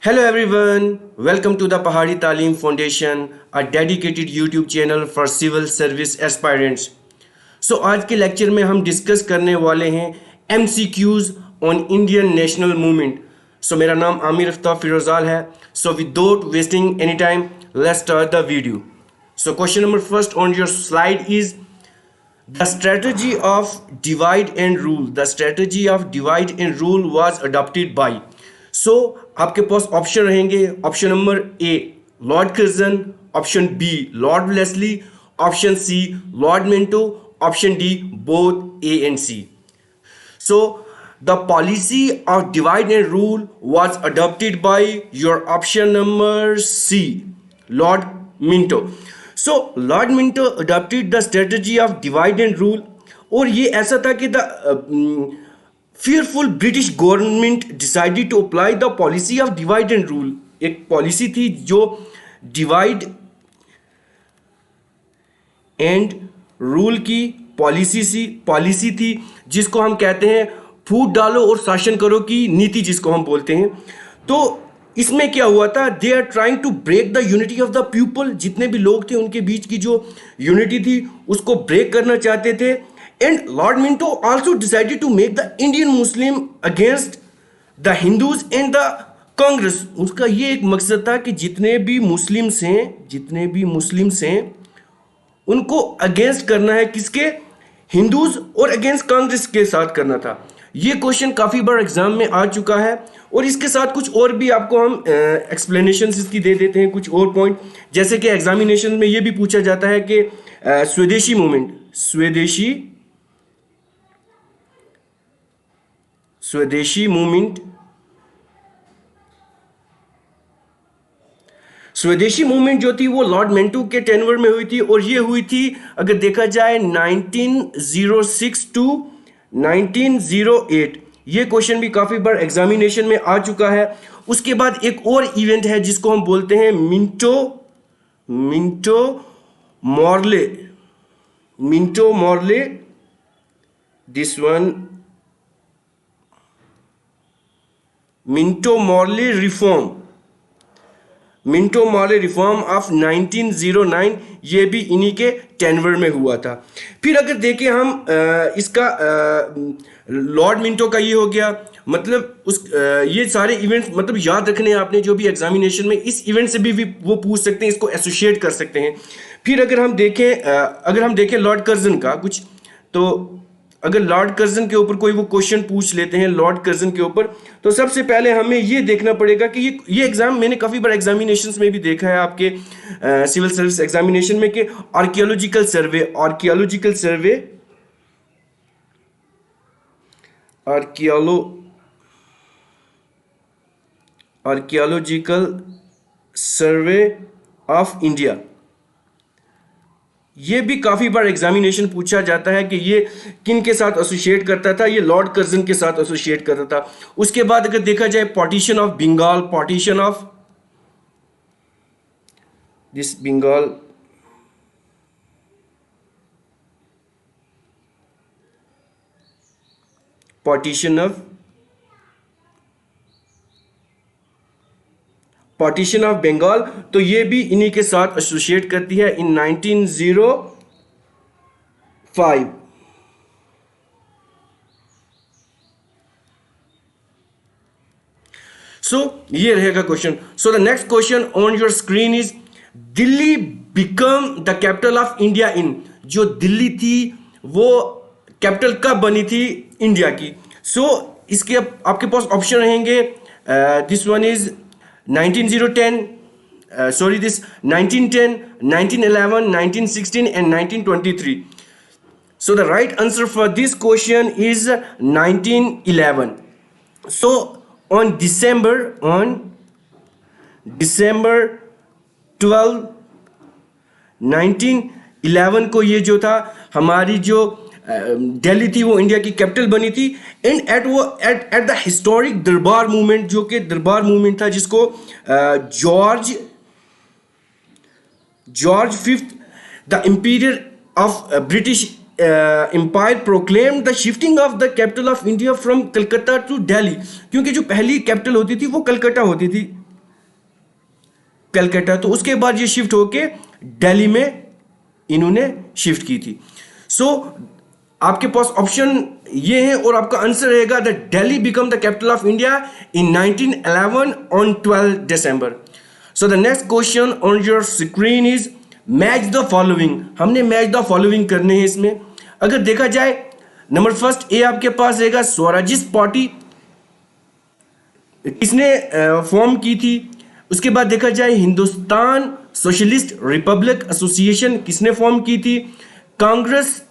Hello everyone, welcome to the Pahari Talim Foundation, a dedicated YouTube channel for civil service aspirants. So आज के lecture में हम discuss करने वाले हैं MCQs on Indian national movement. So मेरा नाम आमिर अफ्ताब फिरोजाल है. So without wasting any time let's start the video. So question number first on your slide is the strategy of divide and rule. The strategy of divide and rule was adopted by. So आपके पास option रहेंगे. Option number A Lord Curzon, option B Lord Wellesley, option C Lord Minto, option D both A and C. So the policy of divide and rule was adopted by your option number C, Lord Minto. So Lord Minto adopted the strategy of divide and rule. और ये ऐसा था कि the fearful British government decided to apply the policy of divide and rule. एक policy थी जो divide and rule की policy थी जिसको हम कहते हैं फूट डालो और शासन करो की नीति जिसको हम बोलते हैं. तो इसमें क्या हुआ था, they are trying to break the unity of the people. जितने भी लोग थे उनके बीच की जो यूनिटी थी उसको ब्रेक करना चाहते थे. And Lord Minto also decided to make the Indian Muslim against the Hindus and the Congress. उसका ये एक मकसद था कि जितने भी मुस्लिम्स हैं उनको अगेंस्ट करना है, किसके, हिंदूज, और अगेंस्ट कांग्रेस के साथ करना था. ये क्वेश्चन काफ़ी बार एग्जाम में आ चुका है. और इसके साथ कुछ और भी आपको हम एक्सप्लेनेशन इसकी दे देते हैं, कुछ और पॉइंट. जैसे कि एग्जामिनेशन में ये भी पूछा जाता है कि स्वदेशी मूवमेंट जो थी वो लॉर्ड मिंटो के टेन्योर में हुई थी. और ये हुई थी अगर देखा जाए 1906 टू 1908. ये क्वेश्चन भी काफ़ी बार एग्जामिनेशन में आ चुका है. उसके बाद एक और इवेंट है जिसको हम बोलते हैं Minto Morley. This one Minto Morley reform of 1909. ये भी इन्हीं के टेन्योर में हुआ था. फिर अगर देखें हम इसका लॉर्ड मिंटो का ये हो गया, मतलब ये सारे इवेंट्स मतलब याद रखने हैं आपने जो भी एग्जामिनेशन में. इस इवेंट से भी वो पूछ सकते हैं, इसको एसोसिएट कर सकते हैं. फिर अगर हम देखें लॉर्ड कर्जन का कुछ, तो अगर लॉर्ड कर्जन के ऊपर कोई वो क्वेश्चन पूछ लेते हैं लॉर्ड कर्जन के ऊपर, तो सबसे पहले हमें ये देखना पड़ेगा कि ये एग्जाम मैंने काफ़ी बार एग्जामिनेशंस में भी देखा है आपके सिविल सर्विस एग्जामिनेशन में कि आर्कियोलॉजिकल सर्वे ऑफ इंडिया. ये भी काफ़ी बार एग्जामिनेशन पूछा जाता है कि ये किन के साथ एसोसिएट करता था. ये लॉर्ड कर्जन के साथ एसोसिएट करता था. उसके बाद अगर देखा जाए partition of Bengal, partition of Bengal, तो ये भी इन्हीं के साथ एसोसिएट करती है इन 1905. सो ये रहेगा question. So the next question on your screen is Delhi become the capital of India in. जो दिल्ली थी वो कैपिटल कब बनी थी इंडिया की. सो इसके आपके पास ऑप्शन रहेंगे. This one is 1910, 1910, 1911, 1916 and 1923. So the right answer for this question is 1911. So on December 12, 1911 को ये जो था हमारी जो दिल्ली थी वो इंडिया की कैपिटल बनी थी. And at the historic durbar movement, जो कि दरबार मूवमेंट था जिसको George fifth the emperor of British empire proclaim the shifting of the capital of India from Calcutta to Delhi. क्योंकि जो पहली कैपिटल होती थी वो कलकत्ता होती थी कलकत्ता, तो उसके बाद ये शिफ्ट होके दिल्ली में इन्होंने शिफ्ट की थी। सो आपके पास ऑप्शन ये है और आपका आंसर रहेगा the Delhi become the capital of India in 1911 on 12 December. So the next question on your screen is match the following. हमने मैच द फॉलोइंग करने हैं इसमें। अगर देखा जाए नंबर फर्स्ट ए आपके पास रहेगा स्वराजिस्ट पार्टी किसने फॉर्म की थी। उसके बाद देखा जाए हिंदुस्तान सोशलिस्ट रिपब्लिक एसोसिएशन किसने फॉर्म की थी। कांग्रेस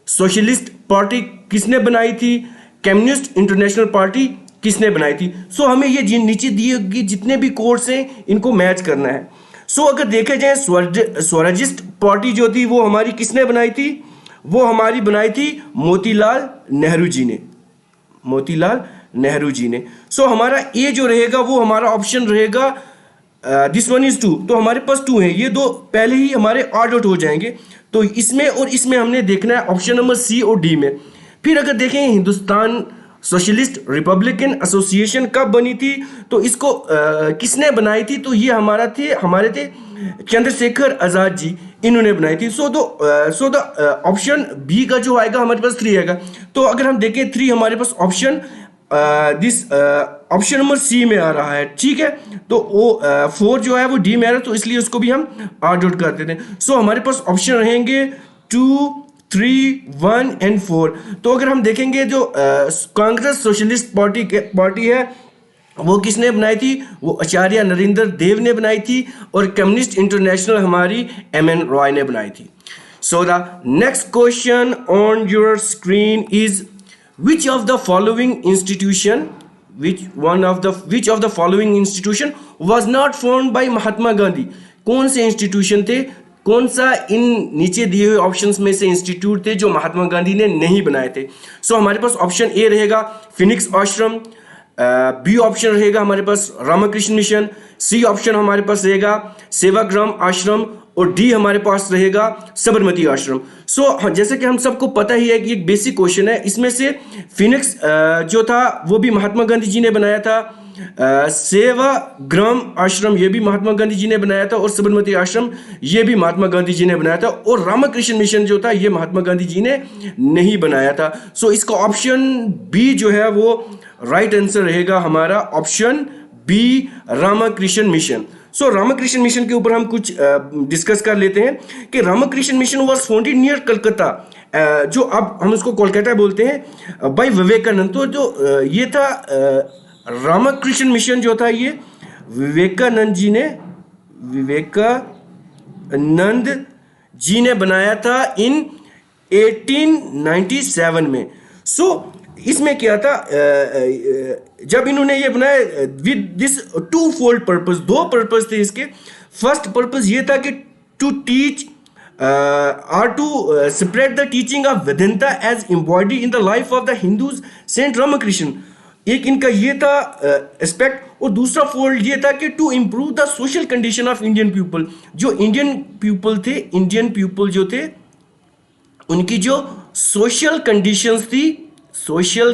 सोशलिस्ट पार्टी किसने बनाई थी। कम्युनिस्ट इंटरनेशनल पार्टी किसने बनाई थी। सो हमें ये नीचे दिए गए जितने भी कोर्स हैं इनको मैच करना है। सो अगर देखे जाए स्वराजिस्ट पार्टी जो थी वो हमारी किसने बनाई थी, वो हमारी बनाई थी मोतीलाल नेहरू जी ने, मोतीलाल नेहरू जी ने। सो हमारा ए जो रहेगा वो हमारा ऑप्शन रहेगा दिस वन इज 2। तो हमारे पास 2 है, ये दो पहले ही हमारे ऑड आउट हो जाएंगे। तो इसमें और इसमें हमने देखना है ऑप्शन नंबर सी और डी में। फिर अगर देखें हिंदुस्तान सोशलिस्ट रिपब्लिकन एसोसिएशन कब बनी थी, तो इसको किसने बनाई थी, तो ये हमारे थे चंद्रशेखर आजाद जी, इन्होंने बनाई थी। सो द ऑप्शन बी का जो आएगा हमारे पास 3 आएगा। तो अगर हम देखें 3 हमारे पास ऑप्शन ऑप्शन नंबर सी में आ रहा है, ठीक है। तो वो 4 जो है वो डी में आ रहा है, तो इसलिए उसको भी हम आउट आउट कर देते हैं। सो हमारे पास ऑप्शन रहेंगे 2, 3, 1 एंड 4। तो अगर हम देखेंगे जो कांग्रेस सोशलिस्ट पार्टी है वो किसने बनाई थी, वो आचार्य नरेंद्र देव ने बनाई थी, और कम्युनिस्ट इंटरनेशनल हमारी MN रॉय ने बनाई थी। So the next question on your screen is which of the following institution was not formed by Mahatma Gandhi. कौन से इंस्टीट्यूशन थे, कौन सा इन नीचे दिए हुए ऑप्शंस में से इंस्टीट्यूट थे जो महात्मा गांधी ने नहीं बनाए थे। सो हमारे पास ऑप्शन ए रहेगा फिनिक्स आश्रम, बी ऑप्शन रहेगा हमारे पास रामकृष्ण मिशन, सी ऑप्शन हमारे पास रहेगा सेवाग्राम आश्रम, और डी हमारे पास रहेगा साबरमती आश्रम। सो जैसे कि हम सबको पता ही है कि एक बेसिक क्वेश्चन है, इसमें से फिनिक्स जो था वो भी महात्मा गांधी जी ने बनाया था, सेवाग्राम आश्रम ये भी महात्मा गांधी जी ने बनाया था, और साबरमती आश्रम ये भी महात्मा गांधी जी ने बनाया था, और रामकृष्ण मिशन जो था ये महात्मा गांधी जी ने नहीं बनाया था। सो इसका ऑप्शन बी जो है वो राइट आंसर रहेगा हमारा option B Ramakrishna Mission. So Ramakrishna Mission के ऊपर हम कुछ डिस्कस कर लेते हैं कि Ramakrishna Mission was founded near Calcutta, जो अब हम उसको कोलकाता बोलते हैं, बाय विवेकानंद। तो जो ये था रामकृष्ण मिशन जो था ये विवेकानंद जी ने बनाया था इन 1897 में। सो इसमें क्या था, जब इन्होंने ये बनाया with this 2-fold purpose, 2 purpose थे इसके। फर्स्ट पर्पस ये था कि to teach to spread the teaching of Vedanta as embody in the life of the Hindus saint Ramakrishna, एक इनका ये था एस्पेक्ट। और दूसरा फोल्ड ये था कि to improve the social condition of Indian people, जो इंडियन पीपल जो थे उनकी जो सोशल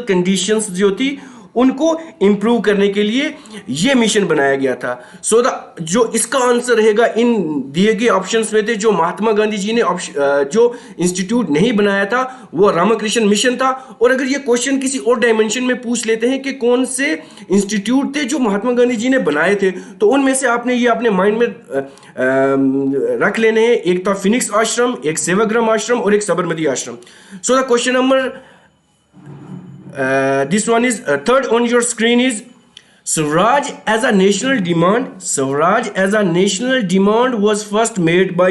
कंडीशंस जो थी उनको इंप्रूव करने के लिए ये मिशन बनाया गया था। सो जो इसका आंसर रहेगा इन दिए गए ऑप्शंस में थे, जो महात्मा गांधी जी ने जो इंस्टीट्यूट नहीं बनाया था वो रामकृष्ण मिशन था। और अगर ये क्वेश्चन किसी और डायमेंशन में पूछ लेते हैं कि कौन से इंस्टीट्यूट थे जो महात्मा गांधी जी ने बनाए थे, तो उनमें से आपने ये अपने माइंड में रख लेने हैं। एक था फिनिक्स आश्रम, एक सेवाग्राम आश्रम और एक साबरमती आश्रम। So the question number this one is third on your screen is Swaraj as a national demand was first made by,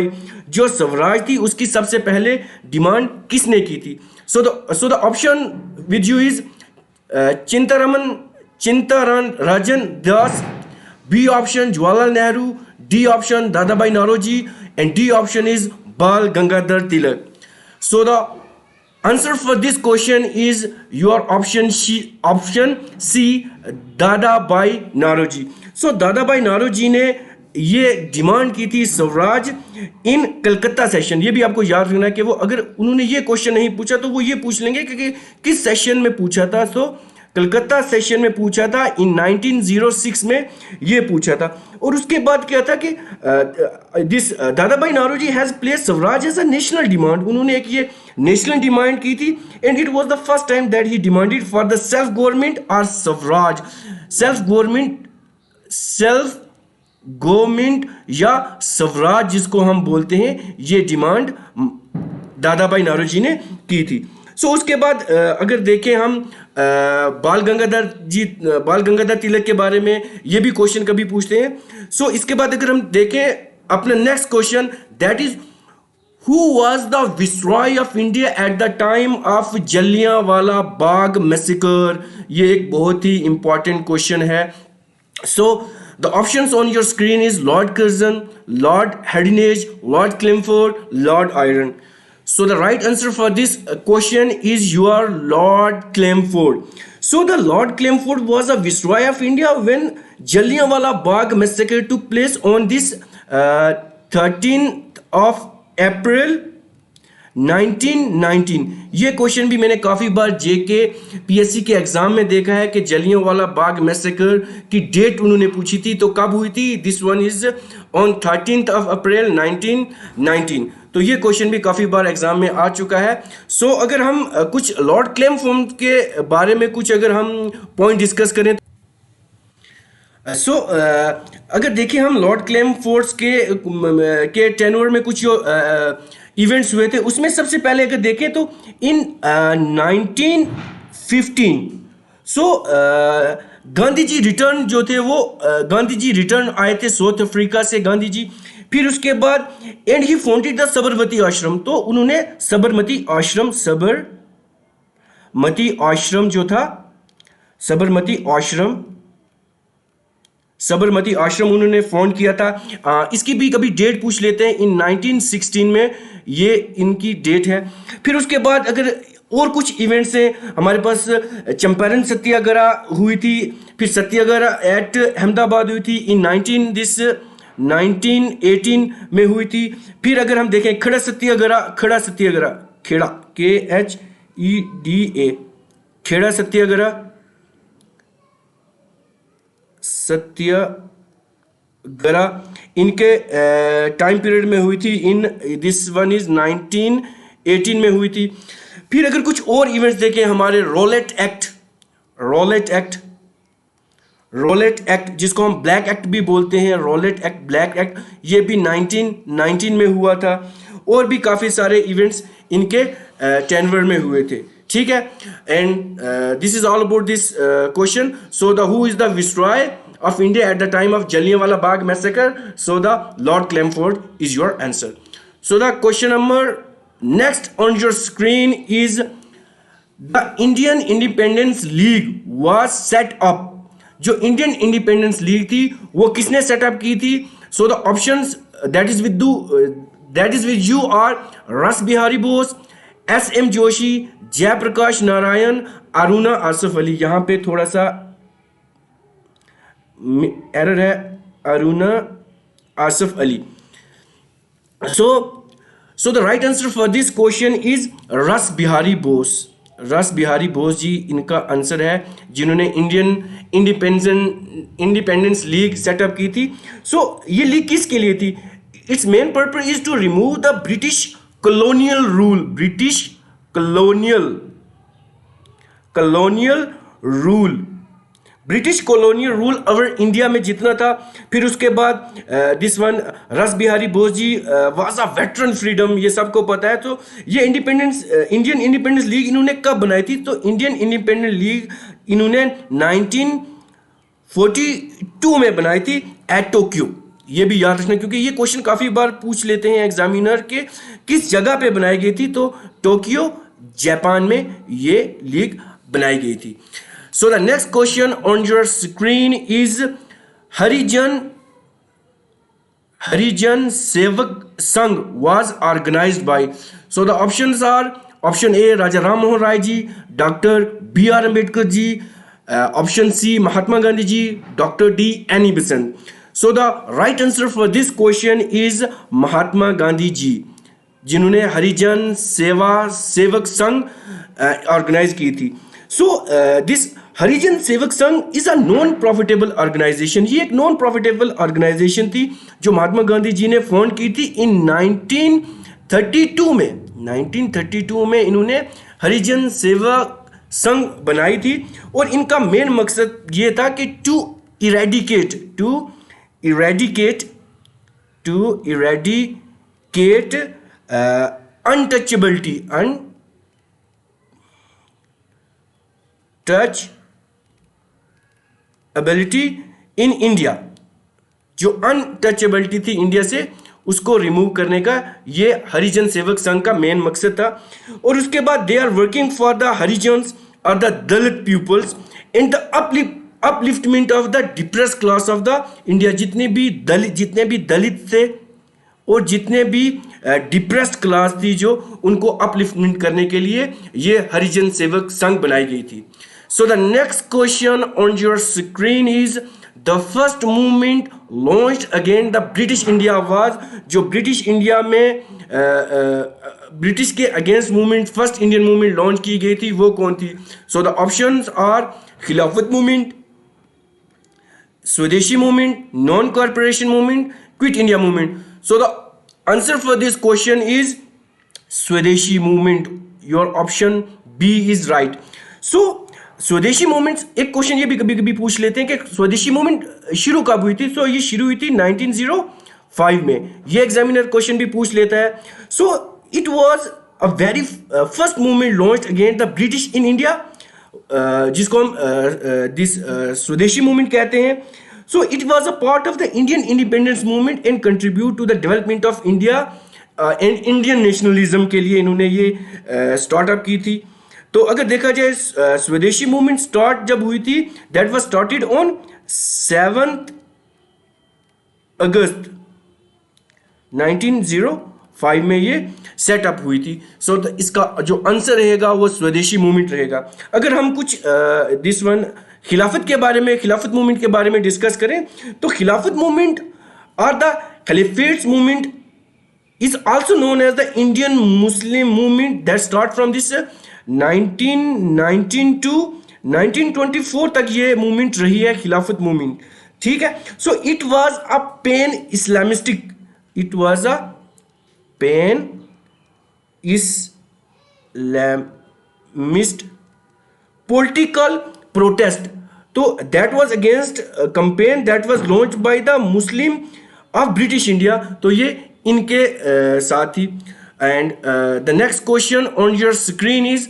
जो स्वराज थी उसकी सबसे पहले डिमांड किसने की थी। so the option with you is Chittaranjan Das, B option Jawaharlal Nehru, D option Dadabhai Naoroji and D option is Bal Gangadhar Tilak. so the answer for this question is your option C Dadabhai Naoroji. सो दादाभाई नौरोजी ने ये डिमांड की थी स्वराज इन कलकत्ता सेशन। ये भी आपको याद रखना है कि वो अगर उन्होंने ये क्वेश्चन नहीं पूछा तो वो ये पूछ लेंगे कि किस सेशन में पूछा था। तो कलकत्ता सेशन में पूछा था इन 1906 में, ये पूछा था। और उसके बाद क्या था कि दिस दादा भाई Naoroji has place Swaraj as a national demand, उन्होंने एक ये नेशनल डिमांड की थी, and it was the first time that he demanded for the self government और स्वराज, सेल्फ गवर्नमेंट या स्वराज जिसको हम बोलते हैं, ये डिमांड दादा भाई नारोजी ने की थी। सो उसके बाद अगर देखें हम बाल गंगाधर तिलक के बारे में, ये भी क्वेश्चन कभी पूछते हैं। सो इसके बाद अगर हम देखें अपना next question, that is who was the viceroy of India at the time of Jallianwala Bagh massacre, ये एक बहुत ही इंपॉर्टेंट क्वेश्चन है। सो the options on your screen is Lord Curzon, Lord Hadinage, Lord Chelmsford, Lord Iron. So the right answer for this question is your Lord Chelmsford. So the Lord Chelmsford was a viceroy of India when Jallianwala Bagh massacre took place on this 13th of April 1919। ये question भी मैंने काफ़ी बार जेके PSC के exam में देखा है कि Jallianwala Bagh massacre की डेट उन्होंने पूछी थी, तो कब हुई थी? This one is on 13th of April 1919। तो ये क्वेश्चन भी काफ़ी बार एग्जाम में आ चुका है। सो अगर हम कुछ लॉर्ड क्लेमफोर्ड के बारे में कुछ अगर हम पॉइंट डिस्कस करें, अगर देखें हम लॉर्ड क्लेमफोर्ड के टेन्योर में कुछ इवेंट्स हुए थे, उसमें सबसे पहले अगर देखें तो इन 1915 गांधी जी रिटर्न जो थे वो गांधी जी रिटर्न आए थे साउथ अफ्रीका से गांधी जी। फिर उसके बाद and he founded the Sabarmati आश्रम, तो उन्होंने साबरमती आश्रम जो था साबरमती आश्रम उन्होंने फाउंड किया था। इसकी भी कभी डेट पूछ लेते हैं, इन 1916 में ये इनकी डेट है। फिर उसके बाद अगर और कुछ इवेंट्स हैं हमारे पास, चंपारण सत्याग्रह हुई थी, फिर सत्याग्रह एट अहमदाबाद हुई थी इन 1918 में हुई थी। फिर अगर हम देखें खेड़ा सत्याग्रह KHEDA खेड़ा सत्याग्रह इनके टाइम पीरियड में हुई थी, इन दिस वन इज 1918 में हुई थी। फिर अगर कुछ और इवेंट्स देखें, हमारे रोलेट एक्ट जिसको हम ब्लैक एक्ट भी बोलते हैं, रोलेट एक्ट, ब्लैक एक्ट, ये भी 1919 में हुआ था। और भी काफ़ी सारे इवेंट्स इनके टेन्योर में हुए थे, ठीक है। And this is all about this question. So the who is the viceroy of India at the time of Jallianwala Bagh massacre? So the Lord Chelmsford is your answer. So the question number next on your screen is the Indian Independence League was set up. जो Indian Independence League थी वो किसने setup की थी? So the options that is with you are Ras Bihari Bose, S.M. Joshi, Jayaprakash Narayan, Aruna Asaf Ali. यहाँ पे थोड़ा सा एरर है, अरुणा आसफ अली। सो the right answer for this question is रस बिहारी बोस जी इनका आंसर है, जिन्होंने इंडियन इंडिपेंडेंस लीग सेटअप की थी। सो ये लीग किसके लिए थी? Its main purpose is to remove the British colonial rule over India में जितना था। फिर उसके बाद this one Ras Bihari Bose ji was a veteran freedom, ये सबको पता है। तो ये इंडियन इंडिपेंडेंस लीग इन्होंने कब बनाई थी? तो इंडियन इंडिपेंडेंस लीग इन्होंने 1942 में बनाई थी एट टोक्यो। ये भी याद रखना क्योंकि ये क्वेश्चन काफ़ी बार पूछ लेते हैं एग्जामिनर के, किस जगह पे बनाई गई थी? तो टोक्यो जापान में ये लीग बनाई गई थी। So the next question on your screen is Harijan Sevak Sangh was organized by. So the options are option A Raja Ram Mohan Rai ji, Dr. B.R. Ambedkar ji, option C Mahatma Gandhi ji, Dr. D. Annie Besant. So the right answer for this question is Mahatma Gandhi ji, जिन्होंने हरिजन सेवक संघ organise की थी। So this Harijan Sevak Sangh is a non profitable organisation. ये एक non profitable organisation थी जो महात्मा गांधी जी ने found की थी इन 1932 में। 1932 में इन्होंने हरिजन सेवक संघ बनाई थी और इनका मेन मकसद ये था कि to eradicate untouchability in India. जो अनटचेबिलिटी थी इंडिया से, उसको रिमूव करने का ये हरिजन सेवक संघ का मेन मकसद था। और उसके बाद they are working for the Harijans और the Dalit peoples in the upliftment of the depress class of the India. जितने भी दलित थे और जितने भी डिप्रेस्ड क्लास थी जो, उनको अपलिफ्टमेंट करने के लिए ये हरिजन सेवक संघ बनाई गई थी। So the next question on your screen is the first movement launched against the British India was. जो ब्रिटिश इंडिया में ब्रिटिश के against movement, first Indian movement launch की गई थी, वो कौन थी? So the options are Khilafat movement, Swadeshi movement, non corporation movement, quit India movement. So the answer for this question is Swadeshi movement. Your option B is right. So Swadeshi movement, एक question ये भी कभी कभी पूछ लेते हैं कि स्वदेशी मूवमेंट शुरू कब हुई थी? सो ये शुरू हुई थी 1905 में। ये एग्जामिनर क्वेश्चन भी पूछ लेता है। So it was a very first movement launched against the British in India, जिसको हम दिस स्वदेशी मूवमेंट कहते हैं। So it was a part of the Indian independence movement and contribute to the development of India and Indian nationalism के लिए इन्होंने ये startup की थी। तो अगर देखा जाए स्वदेशी मूवमेंट स्टार्ट जब हुई थी, दैट वाज स्टार्टेड ऑन 7 अगस्त 1905 में ये सेटअप हुई थी। सो इसका जो आंसर रहेगा वो स्वदेशी मूवमेंट रहेगा। अगर हम कुछ दिस वन खिलाफत के बारे में, खिलाफत मूवमेंट के बारे में डिस्कस करें, तो खिलाफत मूवमेंट और the caliphates movement is also known as the Indian Muslim movement that start from this 1919 to 1924 तक ये मूवमेंट रही है, खिलाफत मूवमेंट। ठीक है। So it was a pan Islamist political protest. तो that was against campaign that was launched by the Muslim of British India. तो ये इनके साथ ही। And the next question on your screen is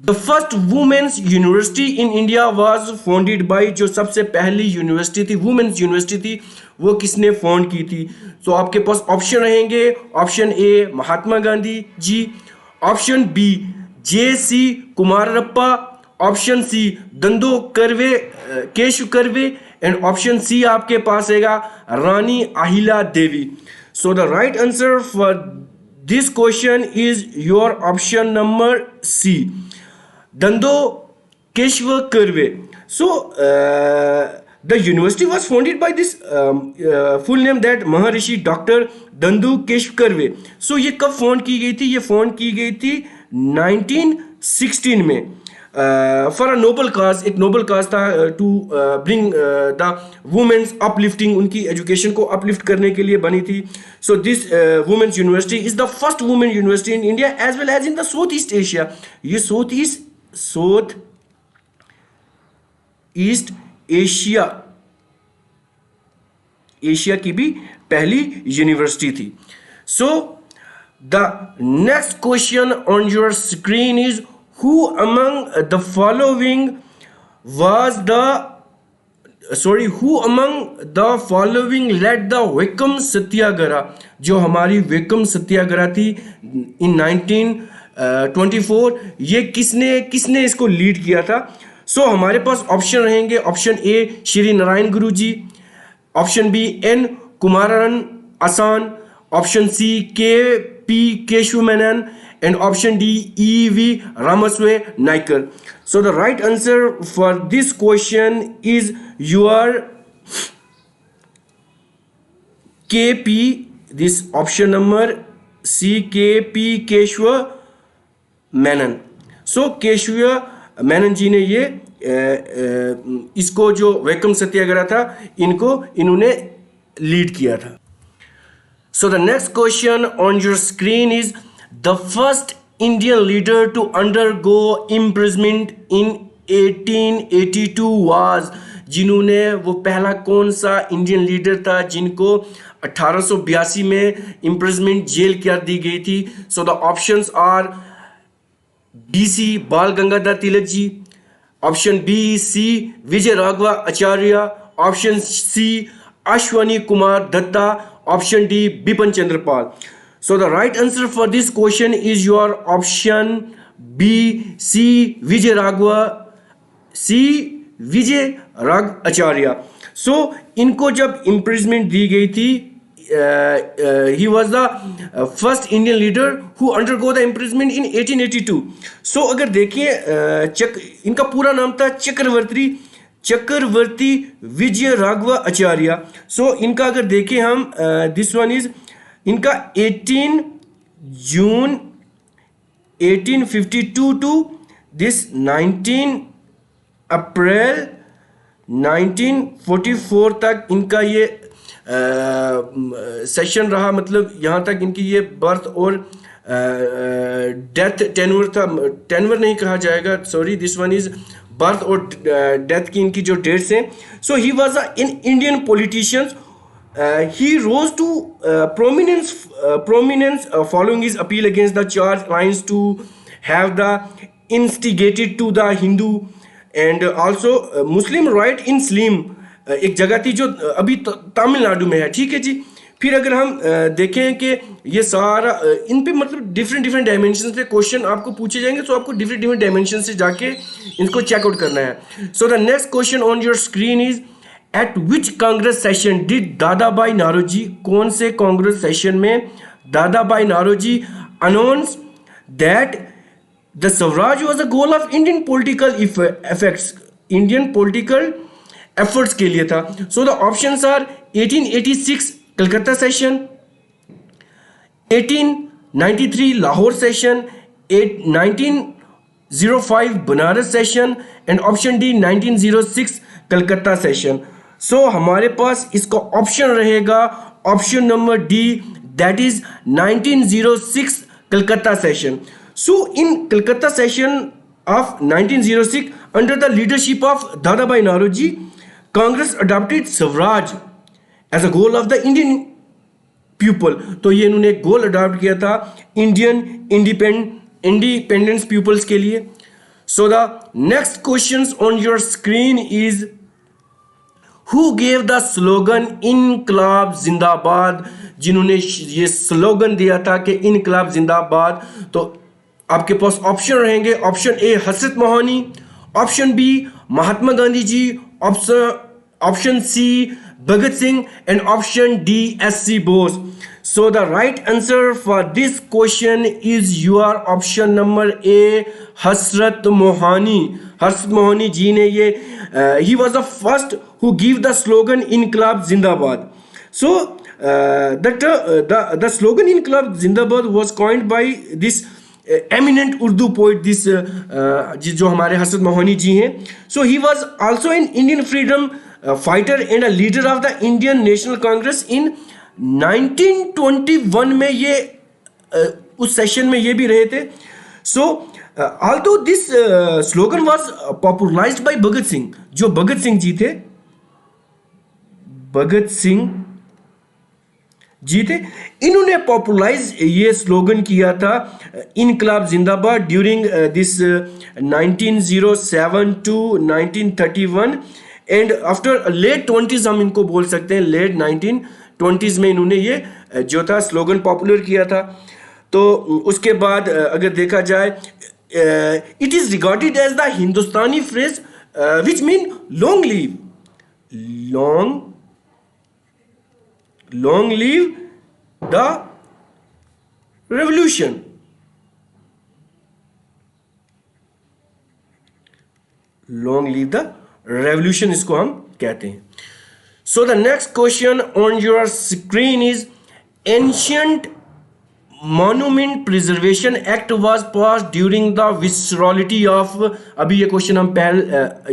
the first women's university in India was founded by. जो सबसे पहली university थी, women's university थी, वो किसने फाउंड की थी? तो आपके पास ऑप्शन रहेंगे। Option A Mahatma Gandhi ji, option B J.C. Kumarappa, option C Dhondo Karve Keshav Karve, and option C आपके पास रहेगा Rani Ahilya Devi. So the right answer for this question is your option number C, Dhondo Keshav Karve. So the university was founded by this full name that Maharshi doctor Dhondo Keshav Karve. सो ये कब found की गई थी? ये फाउंड की गई थी 1916 में फॉर अ नोबल काज। एक नोबल काज था to bring the women's uplifting, उनकी एजुकेशन को अपलिफ्ट करने के लिए बनी थी। So this women's university is the first women university in India as well as in the south east Asia. ये साउथ ईस्ट एशिया की भी पहली यूनिवर्सिटी थी। So the next question on your screen is who among the following led the Wickham Satyagraha? जो हमारी विक्रम सत्याग्रह थी इन 1924, ये किसने इसको लीड किया था? सो हमारे पास ऑप्शन रहेंगे। Option A Shri Narayana Guru ji, option B N Kumaran Asan, option C K.P. Keshava Menon, and option D E.V. Ramaswamy Naikar. So the right answer for this question is your K.P. this option number C, K.P. Keshwa Menon. सो केशव मेनन जी ने ये इसको जो वैक्कम सत्याग्रह था इन्होंने lead किया था. So the next question on your screen is the first Indian leader to undergo imprisonment in 1882 was, जिन्होंने वो पहला कौन सा इंडियन लीडर था जिनको 1882 में इम्प्रिजमेंट जेल कर दी गई थी. So the options are BC Bal Gangadhar Tilak ji, option B C Vijay Raghava Acharya, option C Ashwini Kumar Dutta, option D Bipin Chandrapal. So the right answer for this question is your option B C Vijay Raghava, C Vijay Raghav Acharya. So इनको जब इम्प्रिजमेंट दी गई थी, he was the first Indian leader who undergo the imprisonment in 1882. So अगर देखिए इनका पूरा नाम था चक्रवर्ती विजय राघव आचार्य. सो इनका अगर देखें हम, दिस वन इज इनका 18 जून 1852 टू दिस 19 अप्रैल 1944 तक इनका ये सेशन रहा. मतलब यहाँ तक इनकी ये बर्थ और डेथ टेन्योर था. टेन्योर नहीं कहा जाएगा, sorry, this one is birth और डेथ की इनकी जो डेट्स हैं. So he was in Indian politicians. He rose to prominence following his appeal against the Charles Lines to have the instigated to the Hindu and also Muslim right in Slim. एक जगह थी जो अभी तमिलनाडु में है, ठीक है जी. फिर अगर हम देखें कि ये सारा इन पे मतलब डिफरेंट डायमेंशन पे क्वेश्चन आपको पूछे जाएंगे, तो आपको डिफरेंट डायमेंशन से जाके इनको चेकआउट करना है. So the next question on your screen is eight which Congress session did दादा भाई नारोजी, कौन से कांग्रेस सेशन में दादा भाई Naoroji announce that the Swaraj was a goal of Indian political effects, Indian political efforts के लिए था. So the options are 1886 Calcutta session, 1893 Lahore session, 1905 Banaras session and option D 1906 Calcutta session. So हमारे पास इसका ऑप्शन रहेगा option number D, that is 1906 Calcutta session. So in Calcutta session of 1906 under the leadership of Dada भाई Naoroji, Congress adopted Swaraj as a goal of the Indian people. तो ये इन्होंने गोल adopt किया था इंडियन इंडिपेंडेंस पीपल्स के लिए. सो the next questions on your screen is who gave the slogan Inquilab जिंदाबाद, जिन्होंने ये स्लोगन दिया था कि इनकलाब जिंदाबाद. तो आपके पास ऑप्शन रहेंगे, option A Hasrat Mohani, option B Mahatma Gandhi ji, option C Bhagat Singh and option D SC Bose. So the right answer for this question is your option number A Hasrat Mohani. Hasrat Mohani ji ने ये he was the first who give the slogan Inquilab Zindabad. So the slogan Inquilab Zindabad was coined by this eminent Urdu poet, this जो हमारे हसरत मोहानी जी हैं. So he was also an Indian freedom fighter and a leader of the Indian national Congress in 1921 में. ये उस session में ये भी रहे थे. So although this slogan was popularized by Bhagat Singh, जो भगत सिंह जी थे, भगत सिंह जी थे, इन्होंने पॉपुलराइज ये स्लोगन किया था Inquilab Zindabad during this 1907 to 1931 and after late 20s हम इनको बोल सकते हैं, लेट 1920s में इन्होंने ये जो था स्लोगन पॉपुलर किया था. तो उसके बाद अगर देखा जाए, it is regarded as the Hindustani phrase which mean long live the revolution. Long live the revolution इसको हम कहते हैं. So the next question on your screen is ancient monument preservation act was pass during the viceroyalty of, अभी ये क्वेश्चन हम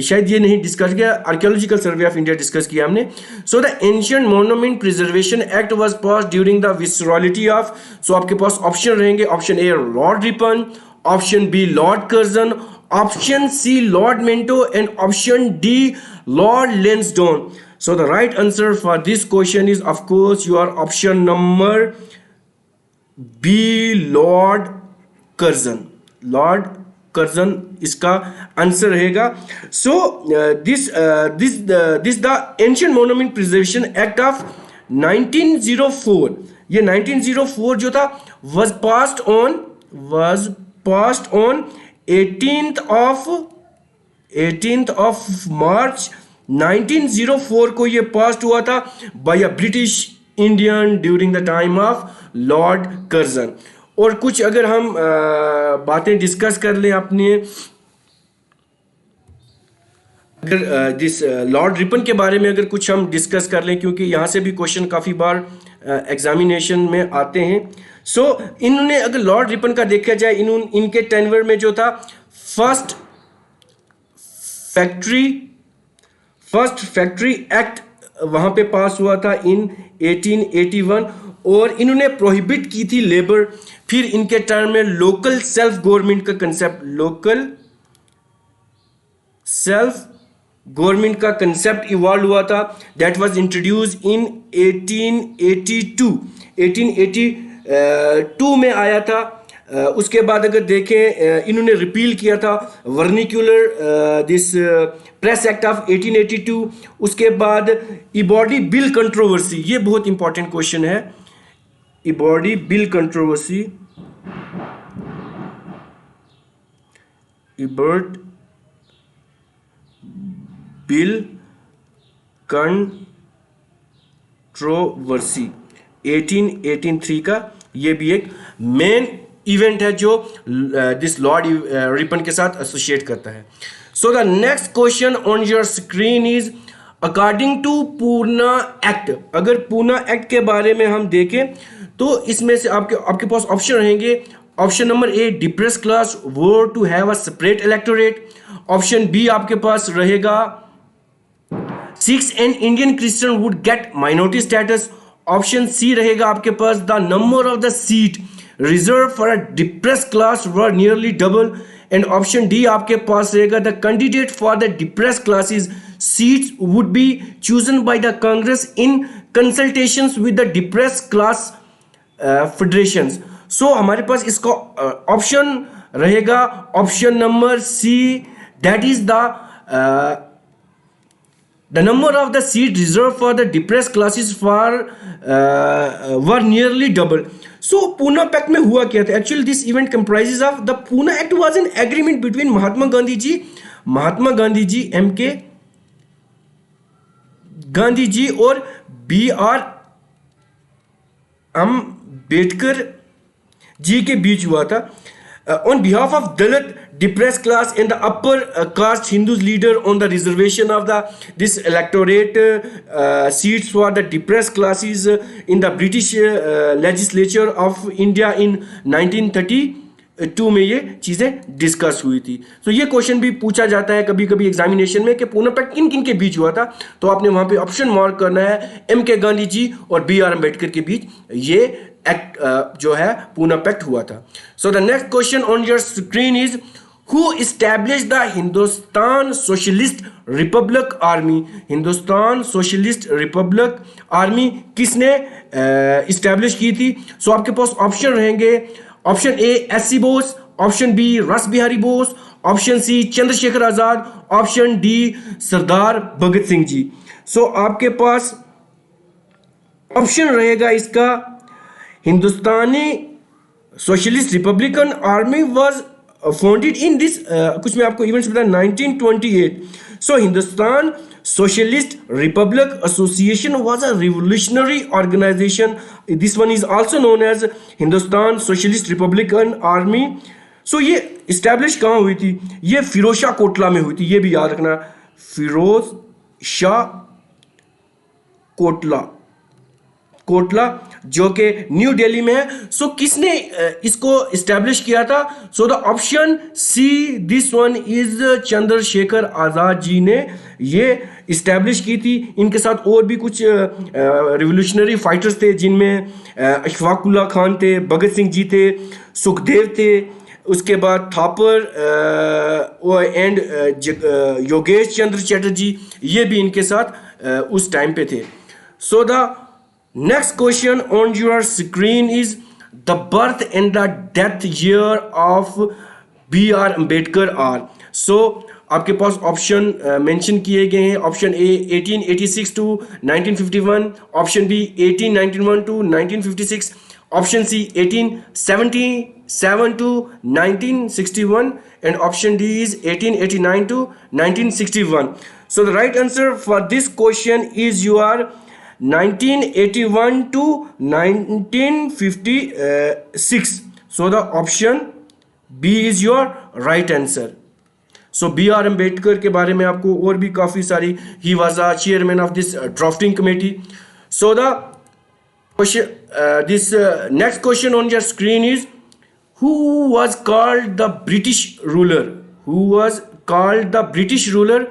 शायद ये नहीं डिस्कस किया, archaeological survey of India discuss किया हमने. So the ancient monument preservation act was pass during the viceroyalty of. So आपके पास ऑप्शन रहेंगे, option A Lord Ripon, option B Lord Curzon, option C Lord Minto and option D Lord Lansdowne. So the right answer for this question is of course your option number B Lord Curzon. Lord Curzon इसका answer रहेगा. So this the ancient monument preservation act of 1904, ये 1904 जो था was passed on 18th of March 1904 को ये pass हुआ था by a British Indian during the time of Lord Curzon. और कुछ अगर हम बातें डिस्कस कर लें अपने, अगर दिस लॉर्ड रिपन के बारे में अगर कुछ हम डिस्कस कर लें, क्योंकि यहाँ से भी क्वेश्चन काफ़ी बार एग्जामिनेशन में आते हैं. सो इन्होंने अगर लॉर्ड रिपन का देखा जाए, इनके टेन्योर में जो था फर्स्ट फैक्ट्री एक्ट वहाँ पे पास हुआ था इन 1881, और इन्होंने प्रोहिबिट की थी लेबर. फिर इनके टर्म में लोकल सेल्फ गवर्नमेंट का कंसेप्ट इवॉल्व हुआ था. दैट वाज इंट्रोड्यूस इन 1882 में आया था. उसके बाद अगर देखें इन्होंने रिपील किया था vernacular this press act of 1882. उसके बाद इबॉडी बिल कंट्रोवर्सी, ये बहुत इंपॉर्टेंट क्वेश्चन है. इबॉडी बिल कंट्रोवर्सी, इबर्ट बिल कंट्रोवर्सी 1883 का, ये भी एक मेन इवेंट है जो दिस लॉर्ड रिपन के साथ एसोसिएट करता है. So the next question on your screen is according to Poona act. अगर पूना एक्ट के बारे में हम देखें तो इसमें से आपके पास ऑप्शन रहेंगे. Option number A depress class were to have a separate electorate. Option B आपके पास रहेगा Sikhs and Indian Christian would get minority status. Option C रहेगा आपके पास the number of the seat reserve for a depress class were nearly double. And option D आपके पास रहेगा the candidate for the depress classes seats would be chosen by the Congress in consultations with the depress class federations. So हमारे पास इसका option रहेगा option number C, that is the number of the seats reserved for the depressed classes were nearly double. So Pune Pact में हुआ क्या था? Actually this event comprises of the Pune Act was an agreement between Mahatma Gandhi ji MK Gandhi ji और BR Ambedkar ji के बीच हुआ था. On behalf of Dalit, depressed class and the upper caste Hindus leader on the reservation of this electorate seats for the depressed classes in the British legislature of India in 1932 में ये चीज़ें discuss हुई थी. तो ये question भी पूछा जाता है कभी कभी एग्जामिनेशन में कि पूना पैक्ट किन किन के बीच हुआ था. तो आपने वहाँ पे ऑप्शन मार्क करना है MK गांधी जी और BR अम्बेडकर के बीच ये एक्ट जो है पूना पैक्ट हुआ था. So the next question on your screen is who established the Hindustan socialist republic army. Hindustan socialist republic army किसने एस्टैब्लिश की थी? सो आपके पास ऑप्शन रहेंगे. Option A SC Bose, option B Ras Bihari Bose, option C Chandrashekhar Azad, option D Sardar Bhagat Singh ji. So आपके पास ऑप्शन रहेगा इसका Hindustani socialist republican army was founded in this कुछ मैं आपको इवेंट्स बताया 1928. So Hindustan socialist republic association was a revolutionary organization. This one is also known as Hindustan socialist republican army. So ये establish कहाँ हुई थी? ये फिरोज शाह कोटला में हुई थी. ये भी याद रखना, फिरोज शाह कोटला कोटला, जो कि न्यू दिल्ली में है। सो किसने इसको इस्टेब्लिश किया था? So the option C, this one is Chandrashekhar Azad ji ने ये इस्टेब्लिश की थी। इनके साथ और भी कुछ रिवोल्यूशनरी फाइटर्स थे, जिनमें अशफाकुल्ला खान थे, भगत सिंह जी थे, सुखदेव थे, उसके बाद थापर एंड योगेश चंद्र चटर्जी, ये भी इनके साथ उस टाइम पे थे। So the next question on your screen is the birth and the death year of B.R. Ambedkar are. So आपके पास ऑप्शन मेंशन किए गए हैं। Option A 1886 to 1951, option B 1891 to 1956, option C 1877 to 1961 and option D is 1889 to 1961. So the right answer for this question is your 1981 to 1956. So the option B is your right answer. So B.R. Ambedkar के बारे में आपको और भी काफ़ी सारी, he was a chairman of this drafting committee. So the question, next question on your screen is, who was called the British ruler? Who was called the British ruler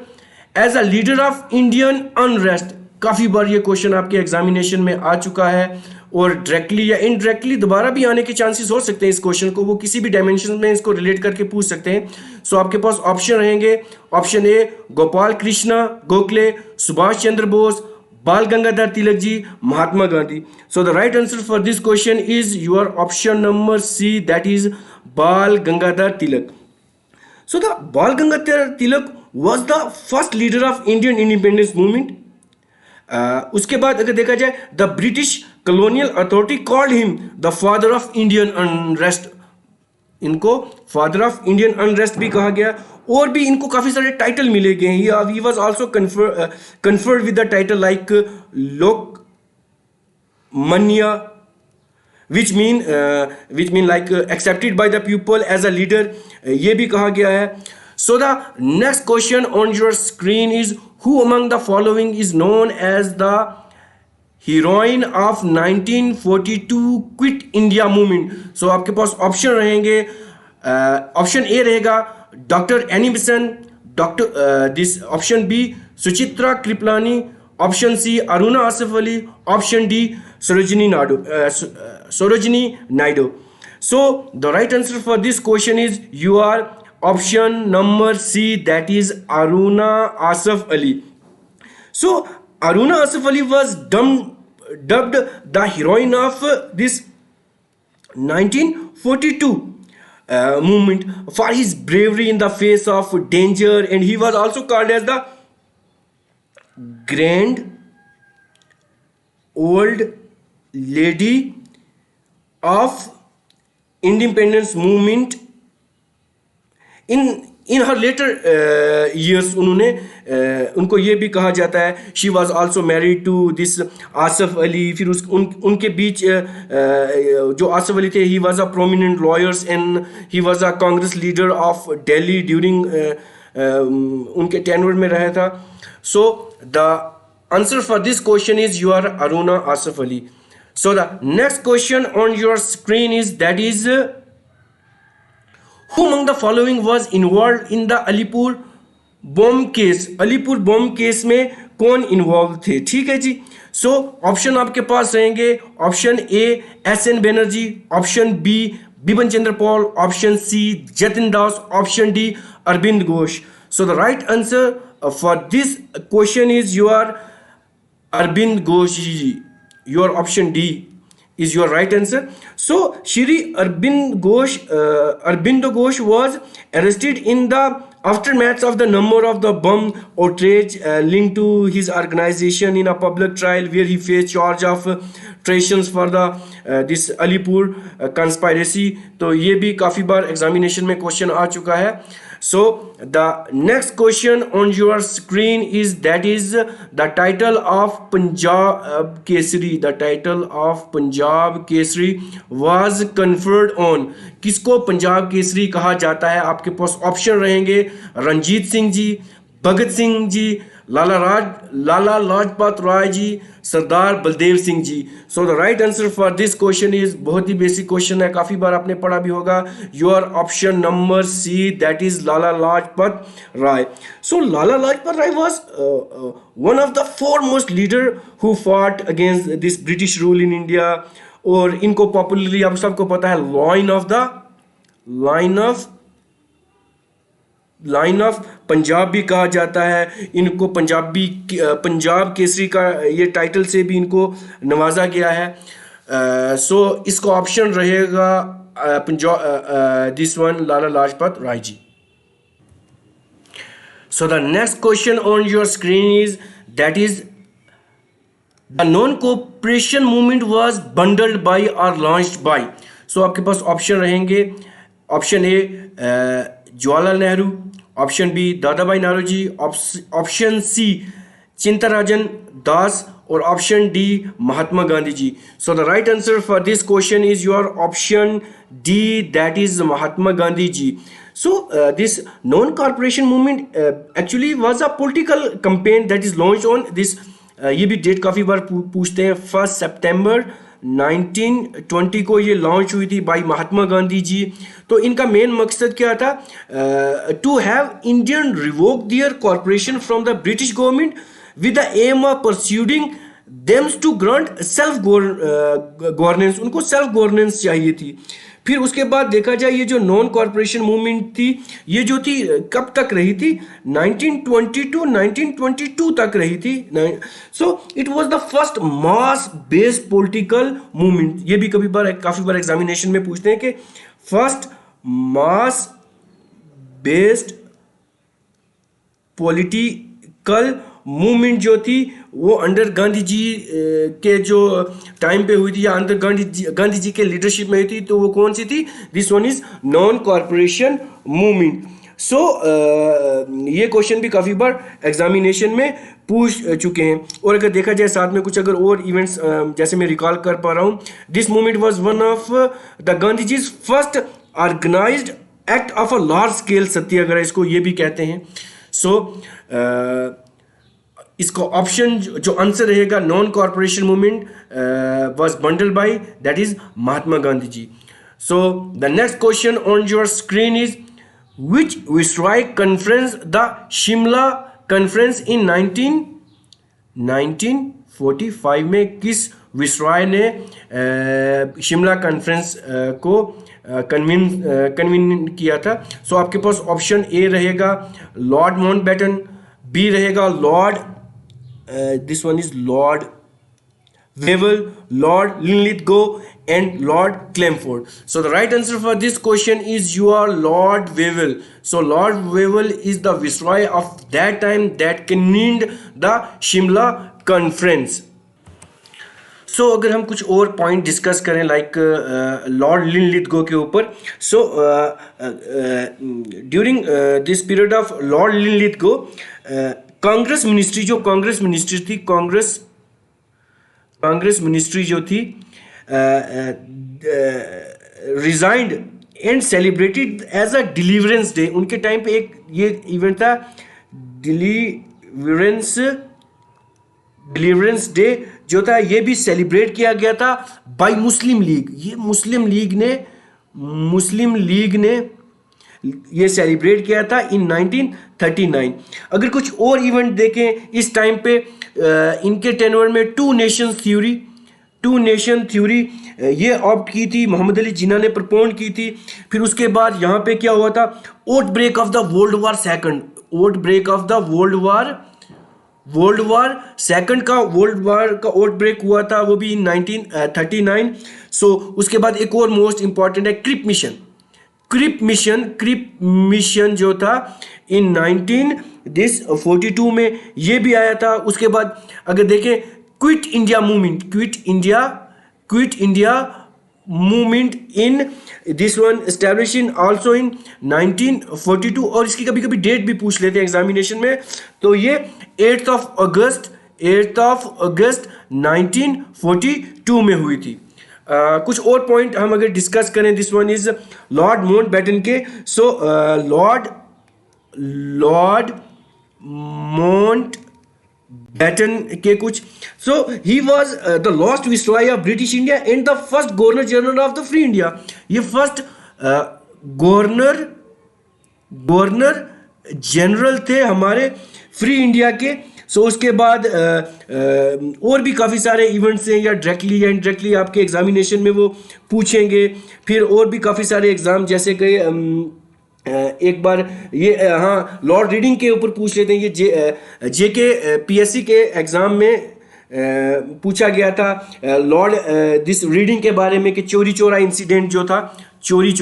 as a leader of Indian unrest? काफ़ी बार ये question आपके examination में आ चुका है और directly या indirectly दोबारा भी आने के चांसेस हो सकते हैं। इस क्वेश्चन को वो किसी भी डायमेंशन में इसको रिलेट करके पूछ सकते हैं। सो आपके पास ऑप्शन रहेंगे। Option A Gopal Krishna Gokhale, Subhash Chandra Bose, Bal Gangadhar Tilak ji, Mahatma Gandhi. So the right answer for this question is your option number C, that is Bal Gangadhar Tilak. So the Bal Gangadhar Tilak was the first leader of Indian independence movement. उसके बाद अगर देखा जाए, the British colonial authority called him the father of Indian unrest. इनको father of Indian unrest भी कहा गया. और भी इनको काफ़ी सारे टाइटल मिले गए हैं. He was also conferred with the title like Lokmanya, which mean like accepted by the people as a leader. ये भी कहा गया है. So the next question on your screen is, who among the following is known as the heroine of 1942 Quit India movement? So आपके पास option रहेंगे. Option A रहेगा doctor Annie Besant, this option B Suchitra Kripalani, option C Aruna Asaf Ali, option D Sarojini Naidu. So the right answer for this question is your option number C, that is Aruna Asif Ali. So Aruna Asif Ali was dubbed the heroine of this 1942 movement for his bravery in the face of danger, and he was also called as the grand old lady of independence movement. in her later years उनको ये भी कहा जाता है, she was also married to this Asif Ali. फिर उनके बीच जो आसिफ अली थे, he was a prominent lawyer and he was a Congress leader of Delhi during उनके tenure में रहा था. So the answer for this question is your Aruna Asif Ali. So the next question on your screen is, that is who among the following was involved in the Alipur bomb case? Alipur bomb case में कौन involve थे? ठीक है जी. So option आपके पास रहेंगे. Option A S N. Banerjee, option B Bipin Chandra Pal, option C Jatin Das, option D Aurobindo Ghosh. So the right answer for this question is your Arvind Ghosh ji. Your option D is your right answer. So Shri Arvind Ghosh was arrested in the aftermath of the number of the bomb outrage linked to his organization in a public trial where he faced charge of treasons for the this Alipur conspiracy. तो ये भी काफ़ी बार examination में question आ चुका है. So the next question on your screen is, that is the title of Punjab Kesari. The title of Punjab Kesari was conferred on. किसको पंजाब केसरी कहा जाता है? आपके पास ऑप्शन रहेंगे Ranjit Singh ji, Bhagat Singh ji, Lala Lajpat Rai ji, Sardar Baldev Singh ji. So the right answer for this question is, बहुत ही basic question है, काफी बार आपने पढ़ा भी होगा, your option number C, that is Lala Lajpat Rai. So Lala Lajpat Rai was one of the foremost leader who fought against this British rule in India, और इनको पॉपुलरली आप सबको पता है लाइन ऑफ पंजाब भी कहा जाता है। इनको पंजाब केसरी का ये टाइटल से भी इनको नवाजा गया है। सो इसका ऑप्शन रहेगा this one, Lala Lajpat Rai ji. So the next question on your screen is, that is the non cooperation movement was bundled by और लॉन्च्ड बाय। सो आपके पास ऑप्शन रहेंगे, option A Jawaharlal Nehru, option B Dadabhai Naoroji, option C Chittaranjan Das, और option D Mahatma Gandhi ji. So the right answer for this question is your option D, that is Mahatma Gandhi ji. So this non-corporation movement actually was a political campaign that is launched on this ये भी date काफ़ी बार पूछते हैं, 1 सितंबर 1920 को ये launch हुई थी bye महात्मा गांधी जी। तो इनका मेन मकसद क्या था? To have Indian revoke their corporation from the British government with the aim of persuading thems to grant self governance. उनको सेल्फ गवर्नेंस चाहिए थी। फिर उसके बाद देखा जाए, ये जो नॉन कॉर्पोरेशन मूवमेंट थी, ये जो थी कब तक रही थी? 1922 तक रही थी। सो it was the first mass based political movement. ये भी काफ़ी बार एग्जामिनेशन में पूछते हैं कि first mass based political movement जो थी वो अंडर गांधी जी के जो टाइम पे हुई थी, या अंडर गांधी जी के लीडरशिप में हुई थी, तो वो कौन सी थी? This one is non corporation movement. सो ये क्वेश्चन भी काफ़ी बार एग्जामिनेशन में पूछ चुके हैं। और अगर देखा जाए साथ में कुछ अगर और इवेंट्स जैसे मैं रिकॉल कर पा रहा हूँ, this movement was one of the Gandhi ji's first organized act of a large scale satyagraha, इसको ये भी कहते हैं। सो इसका ऑप्शन जो आंसर रहेगा, non corporation movement was bundled by, that is Mahatma Gandhi ji. So the next question on your screen is, which viceroy conference the Shimla conference in 1945 में किस विसरॉय ने शिमला कॉन्फ्रेंस को कन्वीन किया था? सो आपके पास ऑप्शन ए रहेगा लॉर्ड माउंटबेटन, बी रहेगा Lord this one is Lord Wavell, Lord Linlithgow, and Lord Chelmsford. So the right answer for this question is your Lord Wavell. So Lord Wavell is the viceroy of that time that convened the Shimla Conference. So अगर हम कुछ और point discuss करें like Lord Linlithgow के ऊपर, so during this period of Lord Linlithgow, Congress ministry जो थी resigned and celebrated as a deliverance day. उनके टाइम पे एक ये इवेंट था, डिलीवरेंस डे जो था, ये भी सेलिब्रेट किया गया था बाय मुस्लिम लीग। ये मुस्लिम लीग ने ये सेलिब्रेट किया था इन 1939। अगर कुछ और इवेंट देखें इस टाइम पे, इनके टेन्योर में टू नेशन थ्योरी ये ऑप्ट की थी, मोहम्मद अली जिन्ना ने प्रपोन की थी। फिर उसके बाद यहाँ पे क्या हुआ था? Outbreak of the world war second का आउटब्रेक हुआ था, वो भी इन 1939। सो उसके बाद एक और मोस्ट इंपॉर्टेंट है क्रिप मिशन जो था इन 1942 में ये भी आया था। उसके बाद अगर देखें quit India movement in this one establish in also in 1942, और इसकी कभी कभी डेट भी पूछ लेते हैं एग्जामिनेशन में, तो ये 8th ऑफ अगस्त 1942 में हुई थी। कुछ और पॉइंट हम अगर डिस्कस करें, this one is Lord Mountbatten के। सो लॉर्ड बैटन के कुछ। So he was the last viceroy of British India and the first governor general of the free India. ये फर्स्ट गवर्नर गवर्नर जनरल थे हमारे फ्री इंडिया के। सो उसके बाद और भी काफ़ी सारे इवेंट्स हैं, या डायरेक्टली या इनडायरेक्टली आपके एग्जामिनेशन में वो पूछेंगे। फिर और भी काफ़ी सारे एग्ज़ाम जैसे कि एक बार ये हाँ लॉर्ड रीडिंग के ऊपर पूछ लेते हैं। ये जेके पीएससी के एग्ज़ाम में पूछा गया था लॉर्ड दिस रीडिंग के बारे में कि चोरी चोरा इंसिडेंट जो था, चोरी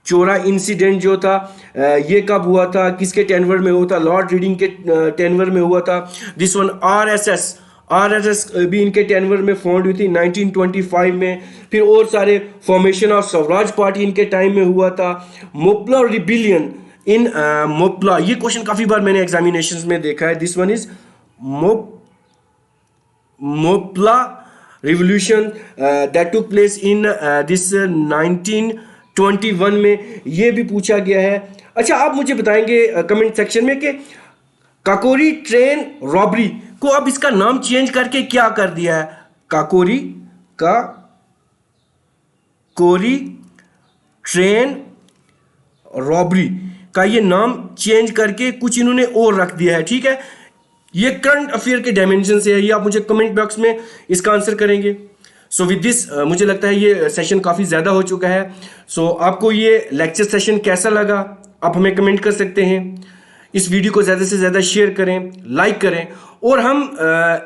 चोरा इंसिडेंट जो था ये कब हुआ था, किसके टेनवर में हुआ था? लॉर्ड रीडिंग के टेनवर में हुआ था। दिस वन आरएसएस भी इनके टेनवर में फाउंड हुई थी 1925 में। फिर और सारे फॉर्मेशन ऑफ स्वराज पार्टी इनके टाइम में हुआ था। मोपला रिबिलियन इन मोपला, ये क्वेश्चन काफ़ी बार मैंने एग्जामिनेशंस में देखा है। This one is Moplah revolution that took place in this 1921 में, ये भी पूछा गया है। अच्छा, आप मुझे बताएंगे कमेंट सेक्शन में कि काकोरी ट्रेन रॉबरी को अब इसका नाम चेंज करके क्या कर दिया है? काकोरी ट्रेन रॉबरी का ये नाम चेंज करके कुछ इन्होंने और रख दिया है। ठीक है, ये करंट अफेयर के डायमेंशन से है, ये आप मुझे कमेंट बॉक्स में इसका आंसर करेंगे। सो विद दिस मुझे लगता है ये सेशन काफ़ी ज़्यादा हो चुका है। सो आपको ये लेक्चर सेशन कैसा लगा आप हमें कमेंट कर सकते हैं। इस वीडियो को ज़्यादा से ज़्यादा शेयर करें, लाइक करें, और हम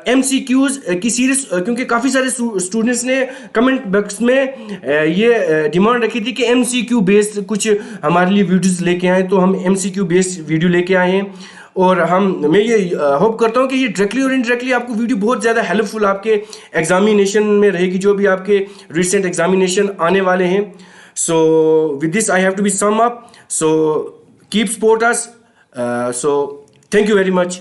MCQs की सीरीज, क्योंकि काफ़ी सारे स्टूडेंट्स ने कमेंट बॉक्स में ये डिमांड रखी थी कि MCQ बेस्ड कुछ हमारे लिए वीडियोस लेके आए, तो हम MCQ बेस्ड वीडियो लेके आए हैं। और मैं ये होप करता हूँ कि ये डायरेक्टली और इनडायरेक्टली आपको वीडियो बहुत ज़्यादा हेल्पफुल आपके एग्जामिनेशन में रहेगी, जो भी आपके रिसेंट एग्जामिनेशन आने वाले हैं। So with this I have to be sum up, so keep support us, so thank you very much.